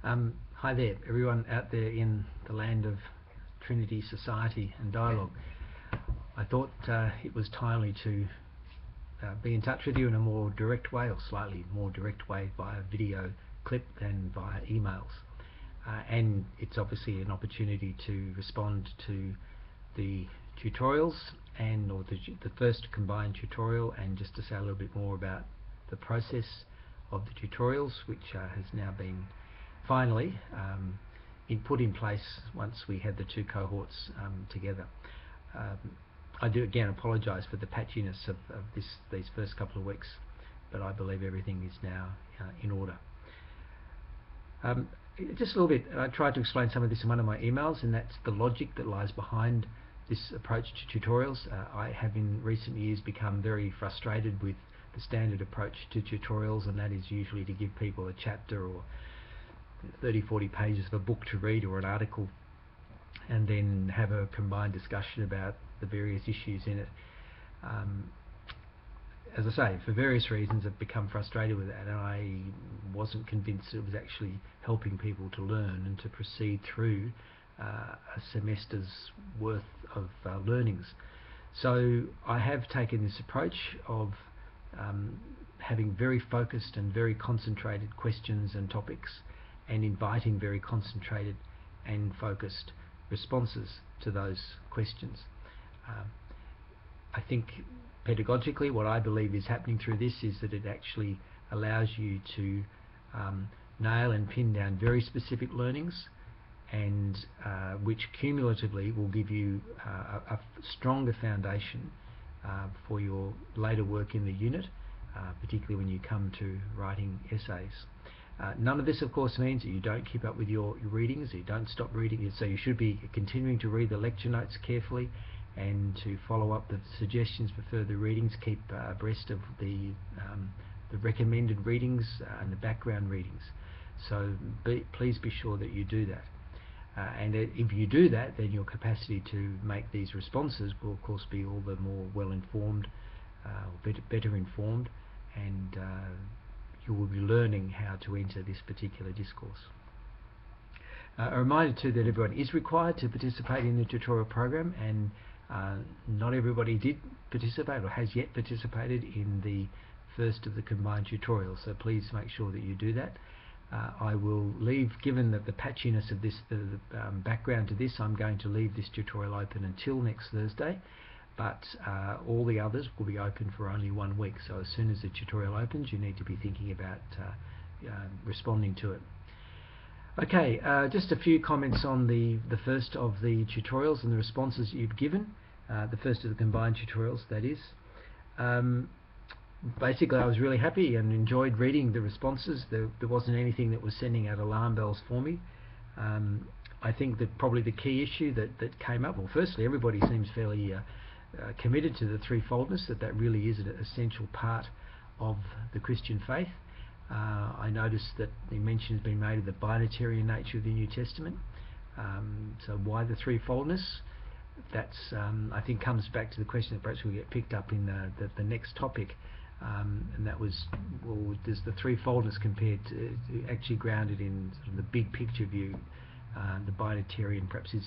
Hi there, everyone out there in the land of Trinity, society and dialogue. I thought it was timely to be in touch with you in a more direct way, or slightly more direct way, via video clip than via emails. And it's obviously an opportunity to respond to the tutorials or the first combined tutorial, and just to say a little bit more about the process of the tutorials, which has now been finally put in place once we had the two cohorts together. I do again apologise for the patchiness of these first couple of weeks, but I believe everything is now in order. Just a little bit, I tried to explain some of this in one of my emails, and that's the logic that lies behind this approach to tutorials. I have in recent years become very frustrated with the standard approach to tutorials, and that is usually to give people a chapter or 30-40 pages of a book to read or an article, and then have a combined discussion about the various issues in it. As I say, for various reasons I've become frustrated with that, and I wasn't convinced it was actually helping people to learn and to proceed through a semester's worth of learnings. So I have taken this approach of having very focused and very concentrated questions and topics, and inviting very concentrated and focused responses to those questions. I think pedagogically what I believe is happening through this is that it actually allows you to nail and pin down very specific learnings, and which cumulatively will give you a stronger foundation for your later work in the unit, particularly when you come to writing essays. None of this of course means that you don't keep up with your readings, you don't stop reading, so you should be continuing to read the lecture notes carefully and to follow up the suggestions for further readings, keep abreast of the recommended readings and the background readings. So please be sure that you do that. And if you do that, then your capacity to make these responses will of course be all the more well informed, or better informed, and you will be learning how to enter this particular discourse. A reminder too that everyone is required to participate in the tutorial program, and not everybody did participate or has yet participated in the first of the combined tutorials, so please make sure that you do that. I will leave, given that the patchiness of this, the background to this, I'm going to leave this tutorial open until next Thursday, but all the others will be open for only 1 week. So as soon as the tutorial opens, you need to be thinking about responding to it. Okay, just a few comments on the first of the tutorials and the responses you've given, the first of the combined tutorials, that is. Basically, I was really happy and enjoyed reading the responses. There wasn't anything that was sending out alarm bells for me. I think that probably the key issue that came up, well, firstly, everybody seems fairly committed to the threefoldness, that really is an essential part of the Christian faith. I noticed that the mention has been made of the binitarian nature of the New Testament. So why the threefoldness? That's I think comes back to the question that perhaps will get picked up in the next topic, and that was, well, does the threefoldness compared to actually grounded in sort of the big picture view? The binitarian perhaps is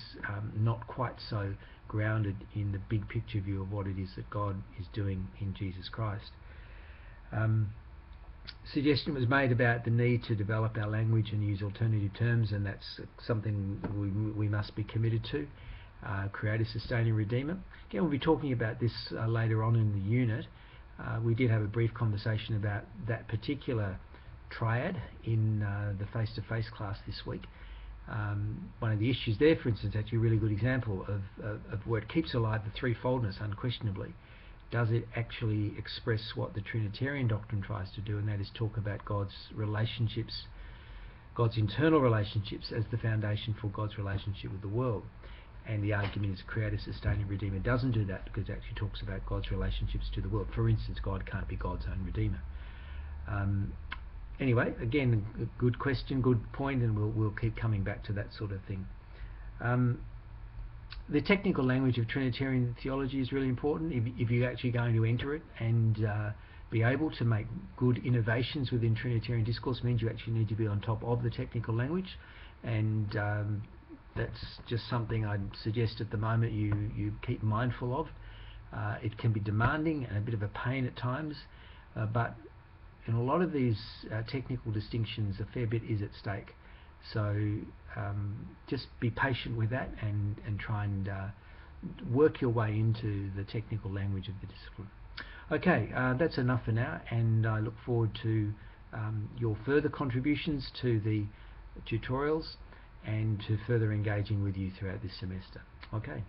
not quite so grounded in the big picture view of what it is that God is doing in Jesus Christ. Suggestion was made about the need to develop our language and use alternative terms, and that's something we must be committed to. Creator, Sustainer, Redeemer. Again, we'll be talking about this later on in the unit. We did have a brief conversation about that particular triad in the face-to-face class this week. One of the issues there, for instance, actually a really good example of where it keeps alive the threefoldness unquestionably. Does it actually express what the Trinitarian doctrine tries to do, and that is talk about God's relationships, God's internal relationships as the foundation for God's relationship with the world? And the argument is Creator, Sustainer, Redeemer doesn't do that, because it actually talks about God's relationships to the world. For instance, God can't be God's own Redeemer. Anyway, again, a good question, good point, and we'll keep coming back to that sort of thing. The technical language of Trinitarian theology is really important if you're actually going to enter it, and be able to make good innovations within Trinitarian discourse means you actually need to be on top of the technical language, and that's just something I'd suggest at the moment you keep mindful of. It can be demanding and a bit of a pain at times, but in a lot of these technical distinctions, a fair bit is at stake. So just be patient with that and try and work your way into the technical language of the discipline. Okay, that's enough for now, and I look forward to your further contributions to the tutorials and to further engaging with you throughout this semester. Okay.